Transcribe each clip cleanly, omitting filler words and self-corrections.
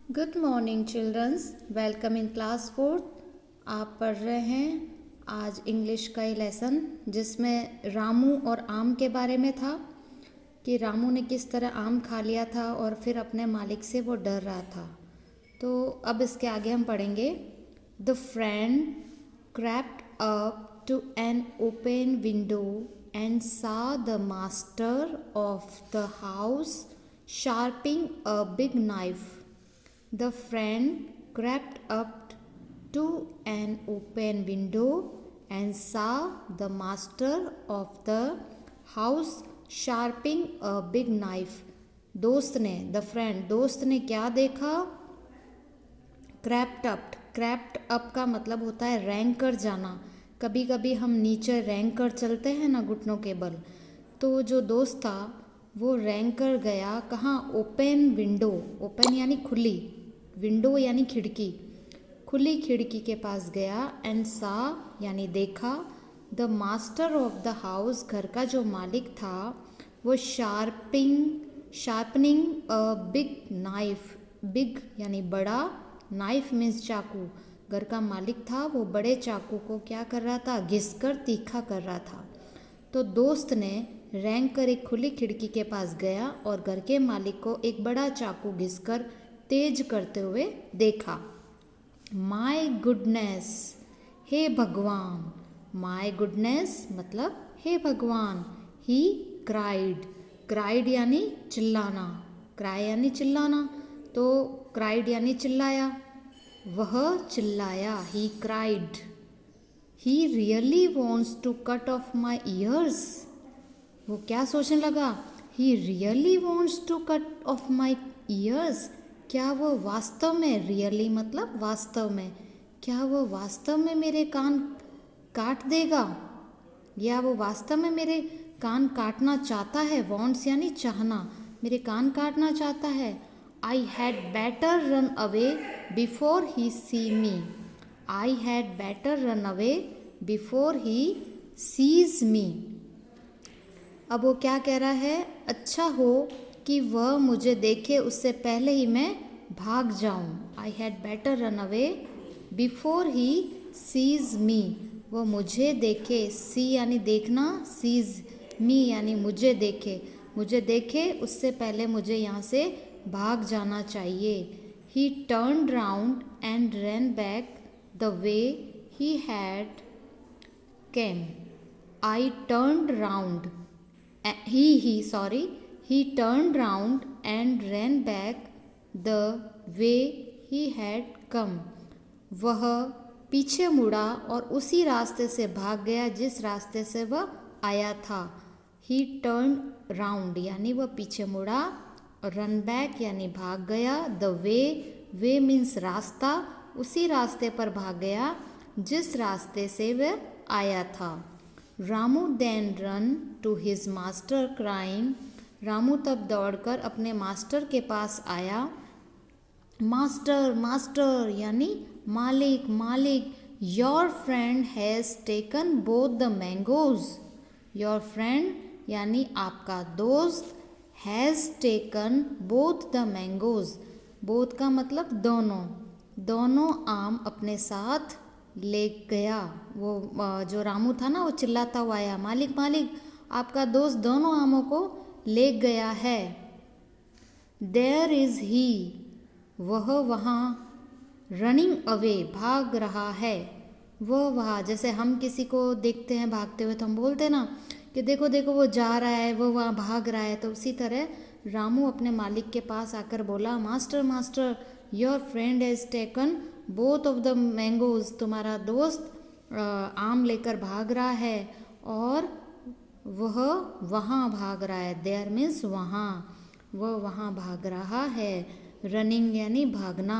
Good morning childrens, welcome in class fourth. आप पढ़ रहे हैं आज इंग्लिश का ही लेसन जिसमें रामू और आम के बारे में था कि रामू ने किस तरह आम खा लिया था और फिर अपने मालिक से वो डर रहा था। तो अब इसके आगे हम पढ़ेंगे। The friend crept up to an open window and saw the master of the house sharpening a big knife. The friend crept up to an open window and saw the master of the house sharpening a big knife. दोस्त ने क्या देखा? Crept up का मतलब होता है rank कर जाना। कभी कभी हम नीचे रैंक कर चलते हैं ना, घुटनों के बल। तो जो दोस्त था वो रैंक कर गया कहाँ? Open window. ओपन यानी खुली, विंडो यानी खिड़की। खुली खिड़की के पास गया एंड सा यानी देखा the master of the house, घर का जो मालिक था वो शार्पनिंग अ बिग नाइफ। बिग यानी बड़ा, नाइफ मीन्स चाकू। घर का मालिक था वो बड़े चाकू को क्या कर रहा था? घिसकर तीखा कर रहा था। तो दोस्त ने रैंक कर एक खुली खिड़की के पास गया और घर के मालिक को एक बड़ा चाकू घिसकर तेज करते हुए देखा। माय गुडनेस, हे भगवान। माय गुडनेस मतलब हे भगवान। ही क्राइड यानी चिल्लाना, क्राई यानी चिल्लाना, तो क्राइड यानी चिल्लाया। वह चिल्लाया, he cried. He really wants to cut off my ears. वो क्या सोचने लगा? He really wants to cut off my ears. क्या वो वास्तव में, रियली मतलब वास्तव में, क्या वो वास्तव में मेरे कान काट देगा? या वो वास्तव में मेरे कान काटना चाहता है? वॉन्ट्स यानी चाहना, मेरे कान काटना चाहता है। I had better run away before he see me. I had better run away before he sees me. अब वो क्या कह रहा है? अच्छा हो कि वह मुझे देखे, उससे पहले ही मैं भाग जाऊं। I had better run away before he sees me. वो मुझे देखे, see यानी देखना, sees me यानी मुझे देखे उससे पहले मुझे यहाँ से भाग जाना चाहिए। He turned round and ran back the way he had came. I turned round. He turned round and ran back the way he had come. वह पीछे मुड़ा और उसी रास्ते से भाग गया जिस रास्ते से वह आया था। He turned round यानी वह पीछे मुड़ा, रन बैक यानी भाग गया, द वे मीन्स रास्ता, उसी रास्ते पर भाग गया जिस रास्ते से वह आया था। Ramu then run to his master crying. Ramu तब दौड़कर अपने मास्टर के पास आया। मास्टर यानी मालिक। Your friend has taken both the mangoes. Your friend यानी आपका दोस्त, has taken both the mangoes. Both का मतलब दोनों आम अपने साथ ले गया। वो जो रामू था ना, वो चिल्लाता हुआ आया, मालिक आपका दोस्त दोनों आमों को ले गया है। देयर इज ही, वह वहाँ, रनिंग अवे भाग रहा है। वह वहाँ, जैसे हम किसी को देखते हैं भागते हुए तो हम बोलते हैं ना कि देखो वो जा रहा है, वो वहाँ भाग रहा है। तो उसी तरह रामू अपने मालिक के पास आकर बोला, master your friend has taken both of the mangoes. तुम्हारा दोस्त आम लेकर भाग रहा है और वह वहाँ भाग रहा है। देयर मीन्स वहाँ, वह वहाँ भाग रहा है। रनिंग यानी भागना।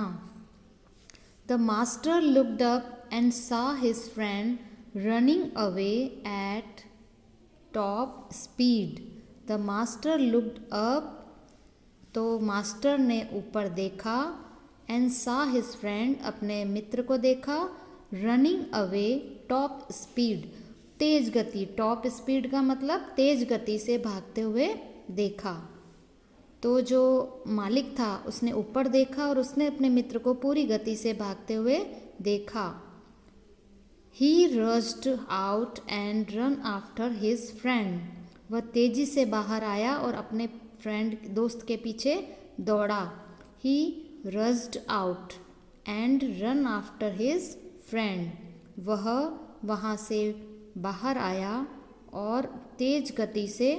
The master looked up and saw his friend running away at top speed. The master looked up, तो मास्टर ने ऊपर देखा, and saw his friend अपने मित्र को देखा, running away top speed तेज गति। टॉप स्पीड का मतलब तेज गति से भागते हुए देखा। तो जो मालिक था उसने ऊपर देखा और उसने अपने मित्र को पूरी गति से भागते हुए देखा। He rushed out and ran after his friend. वह तेजी से बाहर आया और अपने दोस्त के पीछे दौड़ा। He rushed out and ran after his friend. वह वहाँ से बाहर आया और तेज गति से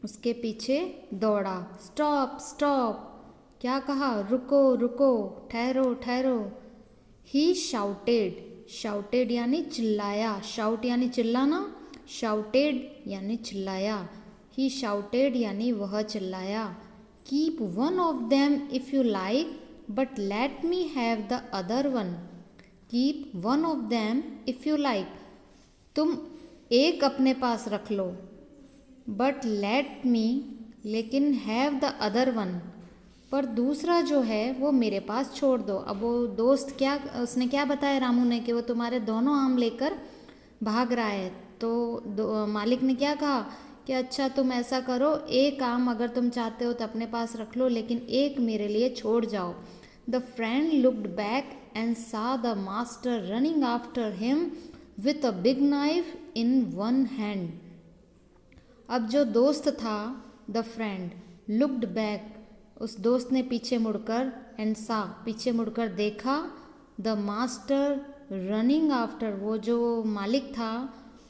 उसके पीछे दौड़ा। स्टॉप स्टॉप, क्या कहा? रुको रुको, ठहरो ठहरो। ही शाउटेड, शाउटेड यानी चिल्लाया, शाउट यानी चिल्लाना, शाउटेड यानी चिल्लाया। ही शाउटेड यानी वह चिल्लाया। Keep one of them if you like but let me have the other one. Keep one of them if you like, तुम एक अपने पास रख लो, बट लेट मी, लेकिन हैव द अदर वन, पर दूसरा जो है वो मेरे पास छोड़ दो। अब वो दोस्त क्या, उसने क्या बताया रामू ने कि वो तुम्हारे दोनों आम लेकर भाग रहा है। तो मालिक ने क्या कहा कि अच्छा तुम ऐसा करो, एक आम अगर तुम चाहते हो तो अपने पास रख लो, लेकिन एक मेरे लिए छोड़ जाओ। The friend looked back and saw the master running after him with a big knife in one hand. अब जो दोस्त था, द फ्रेंड, लुक्ड बैक, उस दोस्त ने पीछे मुड़कर, एंड सा, पीछे मुड़कर देखा, द मास्टर रनिंग आफ्टर, वो जो मालिक था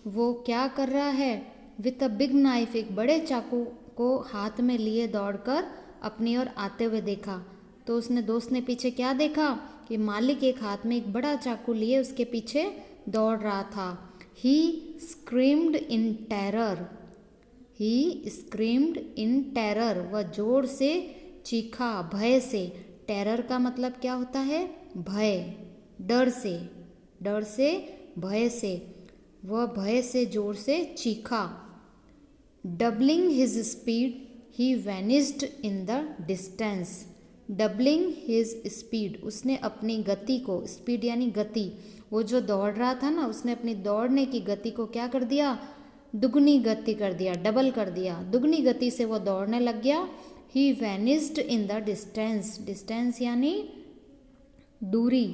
वो क्या कर रहा है, विथ अ बिग नाइफ, एक बड़े चाकू को हाथ में लिए दौड़कर अपनी ओर आते हुए देखा। तो उसने, दोस्त ने पीछे क्या देखा कि मालिक एक हाथ में एक बड़ा चाकू लिए उसके पीछे दौड़ रहा था। He screamed in terror, he screamed in terror, वह जोर से चीखा, भय से। टेरर का मतलब क्या होता है? भय, डर से, डर से, भय से। वह भय से जोर से चीखा। Doubling his speed he vanished in the distance. Doubling his speed, उसने अपनी गति को, स्पीड यानी गति, वो जो दौड़ रहा था ना, उसने अपनी दौड़ने की गति को क्या कर दिया? दुगनी गति कर दिया, डबल कर दिया, दुगनी गति से वो दौड़ने लग गया। He vanished in the distance, distance यानी दूरी,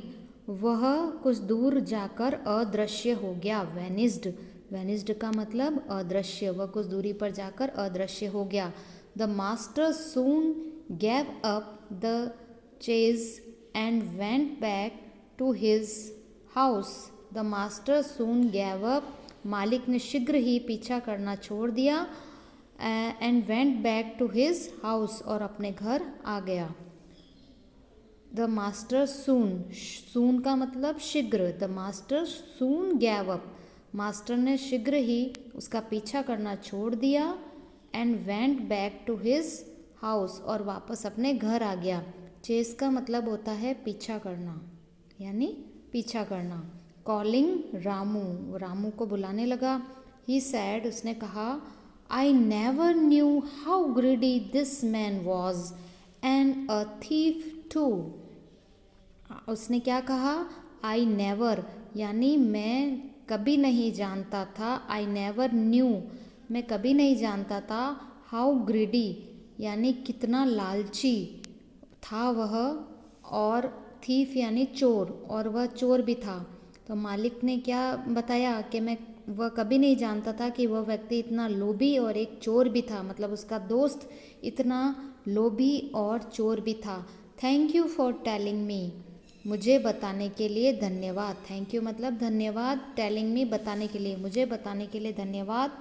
वह कुछ दूर जाकर अदृश्य हो गया। वैनिस्ड, वैनिस्ड का मतलब अदृश्य, वह कुछ दूरी पर जाकर अदृश्य हो गया। The master soon gave up the chase and went back to his house. The master soon gave up, मालिक ने शीघ्र ही पीछा करना छोड़ दिया। And went back to his house, और अपने घर आ गया। द मास्टर सून, सून का मतलब शीघ्र। The master soon gave up, master ने शीघ्र ही उसका पीछा करना छोड़ दिया। And went back to his house, और वापस अपने घर आ गया। चेस का मतलब होता है पीछा करना, यानी पीछा करना। कॉलिंग रामू, रामू को बुलाने लगा। ही सैड, उसने कहा, I never knew how greedy this man was and a thief too. उसने क्या कहा? आई नेवर, यानी मैं कभी नहीं जानता था। आई नेवर न्यू, मैं कभी नहीं जानता था। हाउ ग्रीडी, यानी कितना लालची था वह, और थीफ यानी चोर, और वह चोर भी था। तो मालिक ने क्या बताया कि वह कभी नहीं जानता था कि वह व्यक्ति इतना लोभी और एक चोर भी था, मतलब उसका दोस्त इतना लोभी और चोर भी था। Thank you for telling me, मुझे बताने के लिए धन्यवाद। थैंक यू मतलब धन्यवाद, टेलिंग मी बताने के लिए, मुझे बताने के लिए धन्यवाद।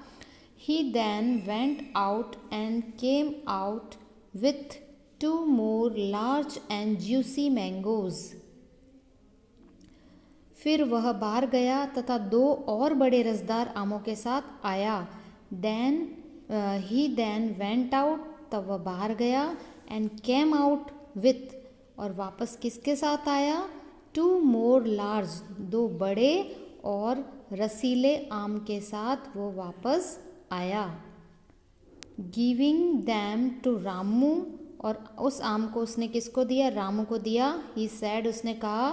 He then went out and came out with 2 more large and juicy mangoes। फिर वह बाहर गया तथा 2 और बड़े रसदार आमों के साथ आया। ही देन वेंट आउट, तब वह बाहर गया। एंड केम आउट विथ, और वापस किसके साथ आया? 2 more large, 2 बड़े और रसीले आम के साथ वो वापस आया। गिविंग दैम टू रामू, और उस आम को उसने किसको दिया? रामू को दिया। ही सैड, उसने कहा,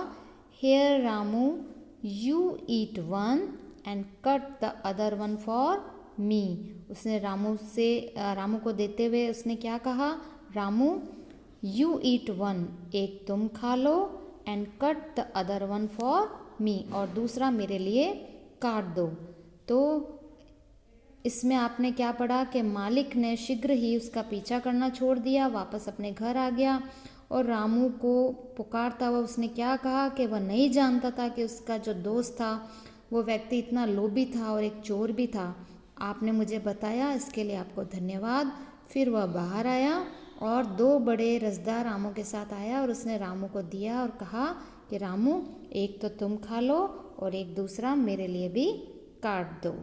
here Ramu, you eat one and cut the other one for me. उसने रामू को देते हुए उसने क्या कहा? रामू यू ईट वन, एक तुम खा लो, and cut the other one for me, और दूसरा मेरे लिए काट दो। तो इसमें आपने क्या पढ़ा कि मालिक ने शीघ्र ही उसका पीछा करना छोड़ दिया, वापस अपने घर आ गया और रामू को पुकारता हुआ उसने क्या कहा कि वह नहीं जानता था कि उसका जो दोस्त था वो व्यक्ति इतना लोभी था और एक चोर भी था। आपने मुझे बताया, इसके लिए आपको धन्यवाद। फिर वह बाहर आया और 2 बड़े रसदार आमों के साथ आया और उसने रामू को दिया और कहा कि रामू, एक तो तुम खा लो और एक दूसरा मेरे लिए भी काट दो।